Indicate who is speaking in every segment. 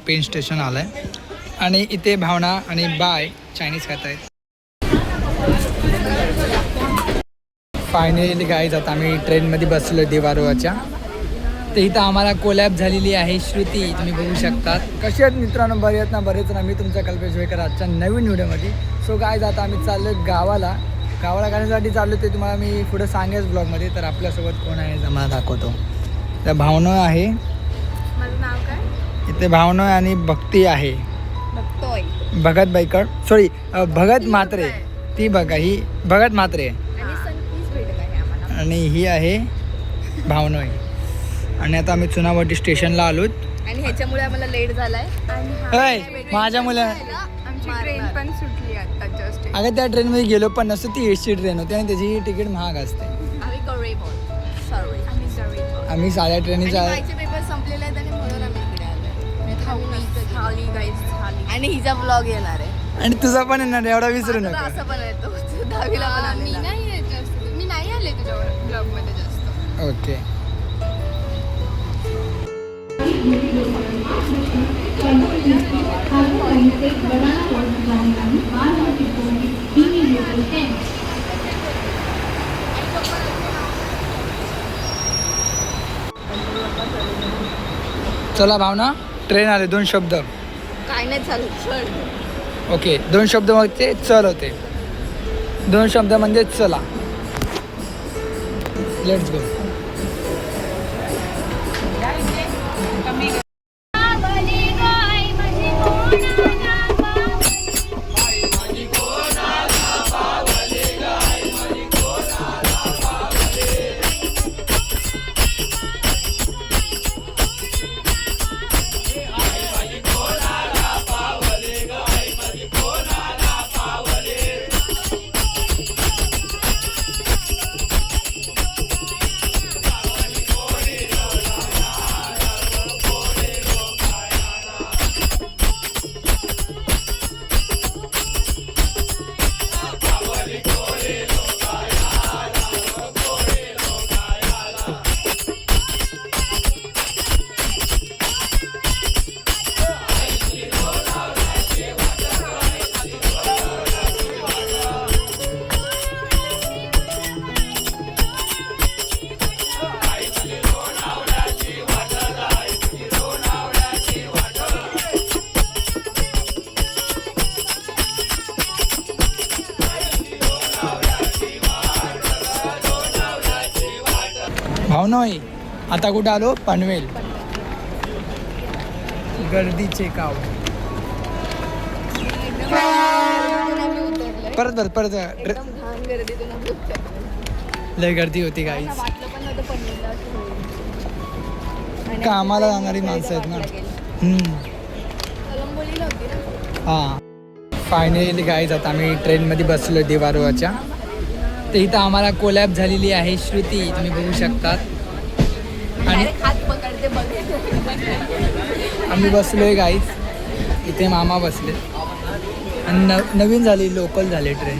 Speaker 1: Pen station आलं आहे आणि इथे भावना आणि बाय चायनीज खात आहेत. फायनली गाईज आता आम्ही ट्रेनमध्ये बसलो देवारोवाच्या. तर इथं आम्हाला कोलॅब झालेली आहे श्रुती, तुम्ही बघू शकतात. कसे आहेत मित्रांनो, बरे आहेत ना? बरेच ना. मी तुमचा कल्पेश वेकर आजच्या नवीन व्हिडिओमध्ये. सो गाईज आता आम्ही चाललो गावाला करण्यासाठी चाललो, ते तुम्हाला मी पुढे सांगेच ब्लॉगमध्ये. तर आपल्यासोबत कोण आहे आम्हाला दाखवतो. तर भावना आहे,
Speaker 2: माझं नाव काय?
Speaker 1: इथे भावना आणि भक्ती आहे.
Speaker 2: बघतोय
Speaker 1: भगत बाईकर, सॉरी भगत म्हात्रे. ती बघा, ही भगत म्हात्रे
Speaker 2: आणि संकीच भेटत आहे आम्हाला.
Speaker 1: आणि ही आहे भावना. आणि आता आम्ही चुनावटी स्टेशनला आलोत.
Speaker 2: आणि ह्याच्यामुळे आम्हाला लेट झालाय.
Speaker 1: होय, माझ्या मुलं.
Speaker 2: आमची ट्रेन पण सुटली आता जस्ट.
Speaker 1: अगं त्या ट्रेनमध्ये गेलो पण नसतं, ती एसटी ट्रेन होती आणि त्याची तिकीट महाग असते.
Speaker 2: आम्ही गरीबोल, सॉरी आम्ही गरीबोल.
Speaker 1: आम्ही साध्या ट्रेनच्या
Speaker 2: बाईचे पेपर संपलेले आहेत आणि म्हणून आम्ही इकडे आलोय. थाली आणि हिचा ब्लॉग येणार आहे.
Speaker 1: आणि तुझा पण येणार, एवढा विसरू
Speaker 2: माझा
Speaker 1: नका.
Speaker 2: असं पण येतो 10वीला पण आलेला. मी नाही आले तुझ्या ब्लॉग मध्ये जास्त.
Speaker 1: ओके. चला भावना, ट्रेन आले. 2 शब्द.
Speaker 2: काय नाही चालू चल.
Speaker 1: ओके, 2 शब्द मग ते चल होते. 2 शब्द म्हणजे चला. Let's go. भावना होई, आता कुठं आलो? पनवेल. गर्दीचे गाव. परत
Speaker 2: घाण गर्दीतून आम्ही उतरलो.
Speaker 1: लय गर्दी होती गाईज.
Speaker 2: वाटलं पण नव्हतं पनवेलला असं होईल.
Speaker 1: कामाला जाणारी माणसं आहेत ना.
Speaker 2: कलंबोलीला होती ना.
Speaker 1: हां. फायनली गाईज आता आम्ही ट्रेनमध्ये बसलो देवारोवाच्या. तर इथं आम्हाला कोलॅब झालेली आहे श्रुती, तुम्ही बघू शकतात. आणि
Speaker 2: हात पकडते बघे.
Speaker 1: आम्ही बसलोय गाईज. इथे मामा बसले आणि नवीन झाली, लोकल झाली ट्रेन.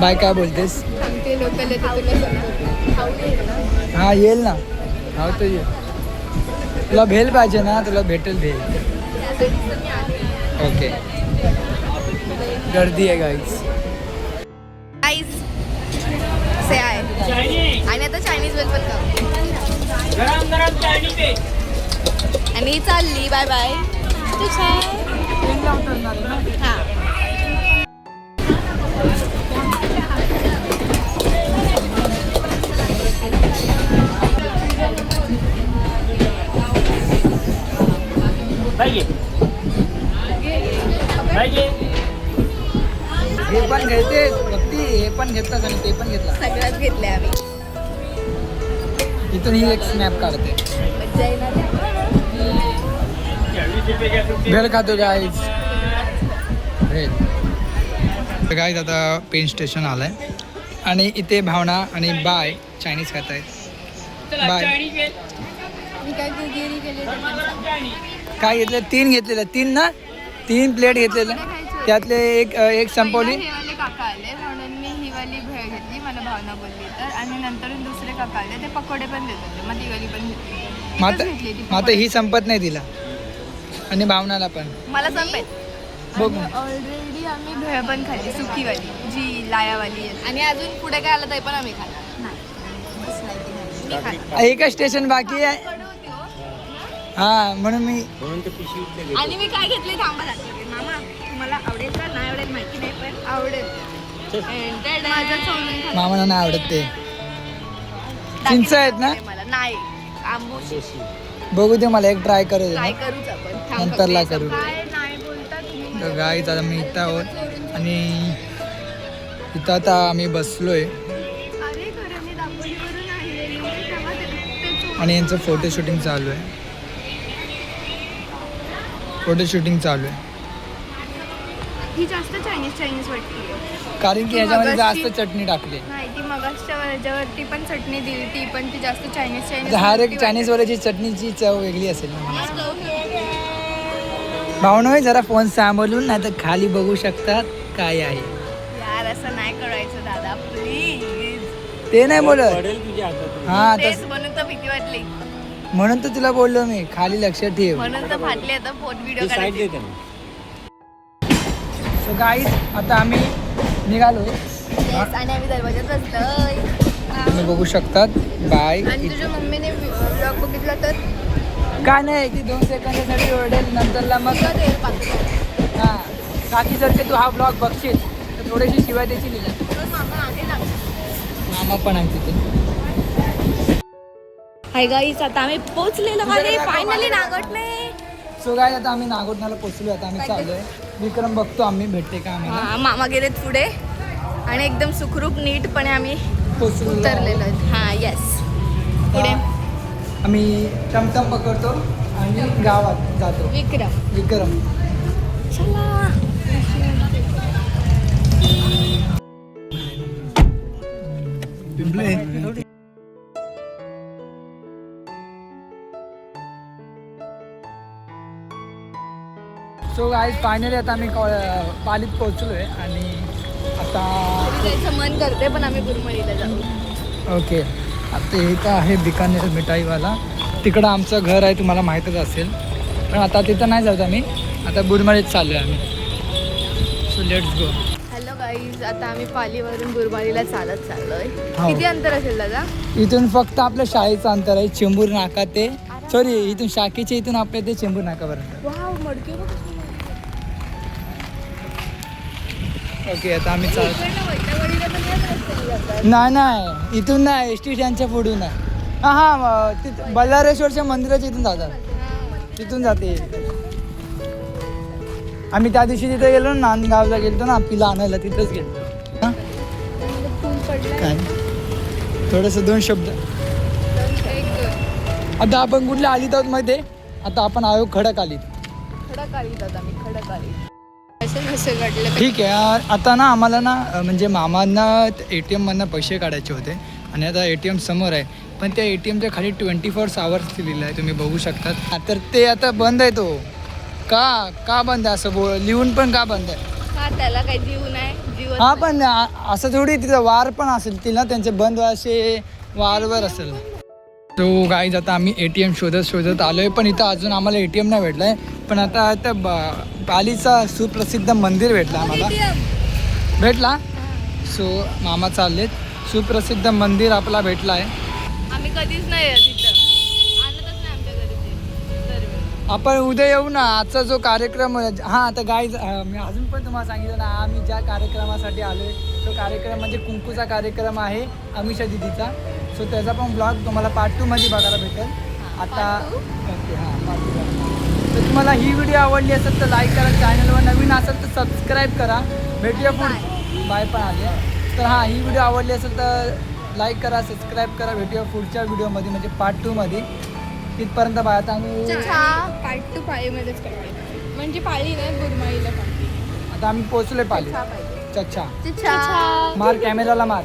Speaker 1: बाय, काय बोलतेस?
Speaker 2: ते लोकल येते तुला समजत.
Speaker 1: हां, येईल ना. हा तर येईल. तुला भेल पाहिजे ना, तुला भेटेल भेल. ओके. गर्दी आहे गाईज.
Speaker 2: से आहे आणि आता चायनीज वेल पण
Speaker 3: गरम गरम चायनीज आहे.
Speaker 2: आणि चालली. Bye bye. हां.
Speaker 1: हे पण घेते भक्ती, हे पण घेतलास आणि ते पण घेतला.
Speaker 2: सगळ्याच घेतल्या आम्ही.
Speaker 1: इथून ही एक स्नॅप काढते.
Speaker 2: मज्जा येणार.
Speaker 1: भेल खातो गाईज. भेल. गाईज आता पेन स्टेशन आलं आहे आणि इथे भावना आणि बाय चायनीज खात आहेत. बाय.
Speaker 2: मी काय गुगिरी केली
Speaker 1: काय घेतलं? 3 घेतलेलं. 3 ना, 3 प्लेट घेतलेलं. त्यातले एक संपवली.
Speaker 2: हे वाले काका आले म्हणून मी ही वाली भेळ घेतली. मला भावना बोलली तर. आणि नंतर दुसरे काका आले, ते पकोडे पण देत होते. मग ती वाली पण घेतली.
Speaker 1: माता ही संपत नाही तिला. आणि भावनाला पण
Speaker 2: मला संपेल.
Speaker 1: बघू.
Speaker 2: ऑलरेडी आम्ही भेळ पण खाल्ली, सुकीवाली जी लायावाली आहे. आणि अजून पुढे काय आलं ते पण आम्ही खाल्लं. मी खाल्लं.
Speaker 1: एकच स्टेशन बाकी आहे.
Speaker 2: कडू होती हो.
Speaker 1: हा म्हणून मी
Speaker 2: आणि मी काय घेतले थांबा दाखवते. मामा तुम्हाला आवडेल का नाही आवडेल माहिती नाही पण आवडेल. माझं सोडून खा.
Speaker 1: मामाला नाही आवडत ते. चिंच आहेत ना?
Speaker 2: मला नाही आंबोशी
Speaker 1: बघू दे मला एक ट्राय करू दे
Speaker 2: ट्राय
Speaker 1: ना.
Speaker 2: करूच आपण. थांब
Speaker 1: नंतरला
Speaker 2: बघते.
Speaker 1: करू.
Speaker 2: काय नाही बोलता तुम्ही.
Speaker 1: तर गाईज आता मी इथं आहोत आणि इथं आता आम्ही बसलोय
Speaker 2: अरे खरं मी दापोलीवरून आणलेली तेव्हा ते चोरून.
Speaker 1: आणि यांचं फोटो शूटिंग चालू आहे. फोटो शूटिंग चालू आहे
Speaker 2: ही जास्त चायनीज वाटते.
Speaker 1: कारण की ह्याच्यामध्ये जास्त चटणी टाकली.
Speaker 2: नाही ती मगासच्या ह्याच्यावरती पण चटणी दिली ती पण ती जास्त चायनीज
Speaker 1: हर एक चायनीज वाल्याची चटणीची चव वेगळी असेल ना मला. भावना जरा फोन सांभाळून नाही तर खाली बघू शकतात काय आहे.
Speaker 2: यार असं नाही करायचं दादा प्लीज.
Speaker 1: ते नाही बोलत.
Speaker 3: पडेल तुझ्या हातात.
Speaker 1: हा
Speaker 2: तेच म्हणून तर भीती वाटली.
Speaker 1: म्हणून तर तुला बोललो मी खाली लक्ष ठेव.
Speaker 2: म्हणून तर फाटली आता फोन व्हिडिओ
Speaker 3: ती साईड
Speaker 2: करायची.
Speaker 3: देते ना.
Speaker 1: सो गाईज आता आम्ही निघालो.
Speaker 2: Yes, आणि आम्ही दरवाजात बसलोय.
Speaker 1: तुम्ही बघू शकतात. बाय.
Speaker 2: आणि तुझ्या मम्मीने ब्लॉग बघितला तर
Speaker 1: काय नाही ती 2 सेकंदासाठी ओरडेल नंतरला मग
Speaker 2: तुला तेल पाकतो.
Speaker 1: हां काकी जर का तू हा ब्लॉग बघशील तर थोडीशी शिवाय द्यायची लिहिला.
Speaker 2: तर मामा आहे ना.
Speaker 1: मामा पण आहे तिथे.
Speaker 2: हाय गाईज आता आम्ही पोहोचलेलो आहे फायनली नागोठणे.
Speaker 1: सो गाईज आता आम्ही नागोठण्याला पोचलो. आता आम्ही चाललोय. विक्रम बघतो आम्ही भेटते का आम्हाला.
Speaker 2: मामा गेलेत पुढे आणि एकदम सुखरूप नीटपणे आम्ही
Speaker 1: पोचलो
Speaker 2: उतरलेलो आहेत. हां येस. पुढे
Speaker 1: आम्ही टमटम पकडतो आणि गावात जातो. विक्रम
Speaker 2: चला.
Speaker 1: सो गाईज फायनली आता आम्ही पालीत पोहोचलोय आणि आता
Speaker 2: जायचं मन करते पण आम्ही बुरमळीला जाऊ.
Speaker 1: ओके आता इथं आहे बिकानेर मिठाईवाला. तिकडं आमचं घर आहे तुम्हाला माहीतच असेल. पण आता तिथं नाही जात आम्ही. आता बुरमळीत चाललो आहे आम्ही. So let's go.
Speaker 2: Hello guys आता आम्ही पालीवरून बुरमाळीला चालत चाललोय.
Speaker 1: हो.
Speaker 2: किती अंतर असेल दादा.
Speaker 1: इथून फक्त आपल्या शाळेचं अंतर आहे चेंबूर नाका ते सॉरी इथून शाखेच्या इथून आपल्या ते चेंबूर नाकापर्यंत.
Speaker 2: वाव मडके बघ.
Speaker 1: ओके आता आम्ही चालतो.
Speaker 2: इकडनं वैतागवाडीला पण याच रस्त्याने जातात.
Speaker 1: नाही इथून नाही एस टी स्टँडच्या पुढून आहे. हां तिथं बल्लारेश्वरच्या मंदिराच्या इथून जातात. तिथून जाते. आम्ही त्या दिवशी तिथे गेलो ना नांदगावला गेलो ना पिला आणायला तिथंच गेलो. हां
Speaker 2: फुल पडलं.
Speaker 1: काय थोडंसं 2 शब्द. आता आपण कुठल्या आलीत आहोत मध्ये. आता आपण आहोत खडक आलीत.
Speaker 2: खडक आली दादा मी खडक आली. असेल वाटलं.
Speaker 1: ठीक आहे. आता ना आम्हाला ना म्हणजे मामांना ATMमधनं पैसे काढायचे होते आणि आता ATM समोर आहे. पण त्या ATMच्या खाली 24 आवर्स लिहिलं आहे तुम्ही बघू शकतात. तर ते आता बंद आहे. तो का बंद आहे असं लिहून पण का बंद आहे.
Speaker 2: हा त्याला काही जीव नाही जीवन.
Speaker 1: हां पण असं थोडी तिथं वार पण असेल तिला त्यांचे बंद असे वारवर असेल. तो गाईज आता आम्ही ATM शोधत आलो आहे. पण इथं अजून आम्हाला ATM नाही भेटलं आहे. पण आता पालीचा सुप्रसिद्ध मंदिर भेटला आम्हाला. भेटला. सो मामा चाललेत. सुप्रसिद्ध मंदिर आपला भेटला आहे.
Speaker 2: आम्ही कधीच नाही तिथं आणतच नाही आमच्या घरी ते दरवेळी.
Speaker 1: आपण उद्या येऊ ना. आजचा जो कार्यक्रम हां आता गाईज मी अजून पण तुम्हाला सांगितलं ना आम्ही ज्या कार्यक्रमासाठी आलो आहे तो कार्यक्रम म्हणजे कुंकूचा कार्यक्रम आहे अमिषा दिदीचा. सो त्याचा पण ब्लॉग तुम्हाला पार्ट 2 मध्ये बघायला भेटेल. आता ओके हां पार्ट 2. तर तुम्हाला ही व्हिडिओ आवडली असेल तर लाईक करा. चॅनलवर नवीन असेल तर सबस्क्राईब करा. भेटूया पुढे. बाय पण आले. तर हां ही व्हिडिओ आवडली असेल तर लाईक करा सबस्क्राईब करा. भेटूया पुढच्या व्हिडिओमध्ये म्हणजे पार्ट 2 मध्ये. तिथपर्यंत बाय. आता आम्ही
Speaker 2: पार्ट 2 पाळीमध्येच करते म्हणजे पाळी नाही बुरमाळीला पाळी.
Speaker 1: आता आम्ही पोचलोय पाली.
Speaker 2: पाहिजे.
Speaker 1: चच्छा
Speaker 2: अच्छा
Speaker 1: मार कॅमेराला मार.